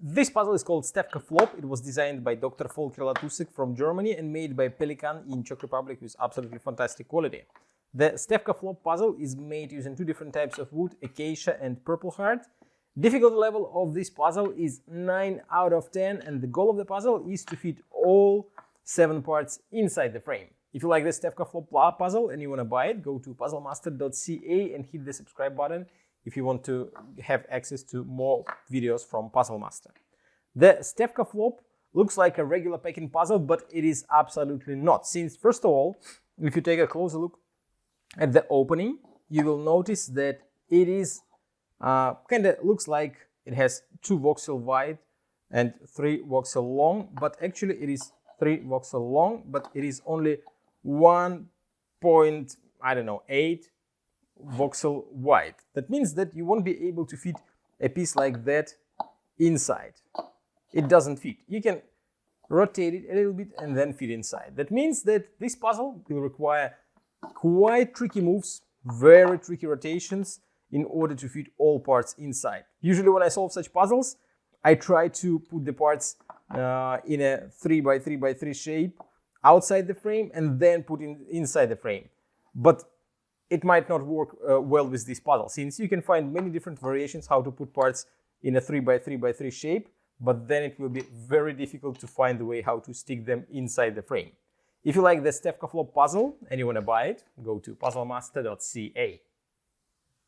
This puzzle is called Stefka Flop. It was designed by Dr. Volker Latusek from Germany and made by Pelikan in Czech Republic with absolutely fantastic quality. The Stefka Flop puzzle is made using two different types of wood, acacia and purple heart. Difficulty level of this puzzle is 9 out of 10, and the goal of the puzzle is to fit all 7 parts inside the frame. If you like the Stefka Flop puzzle and you want to buy it, go to puzzlemaster.ca and hit the subscribe button if you want to have access to more videos from Puzzle Master. The Stefka Flop looks like a regular packing puzzle, but it is absolutely not. Since, first of all, if you take a closer look at the opening, you will notice that it is kind of looks like it has 2 voxel wide and 3 voxel long, but actually it is 3 voxel long, but it is only 1.8 voxel wide. That means that you won't be able to fit a piece like that inside. It doesn't fit. You can rotate it a little bit and then fit inside. That means that this puzzle will require quite tricky moves, very tricky rotations in order to fit all parts inside. Usually when I solve such puzzles, I try to put the parts in a 3x3x3 shape outside the frame and then put inside the frame. But it might not work well with this puzzle, since you can find many different variations how to put parts in a 3x3x3 shape, but then it will be very difficult to find the way how to stick them inside the frame. If you like the Stefka Flop puzzle and you want to buy it, go to puzzlemaster.ca.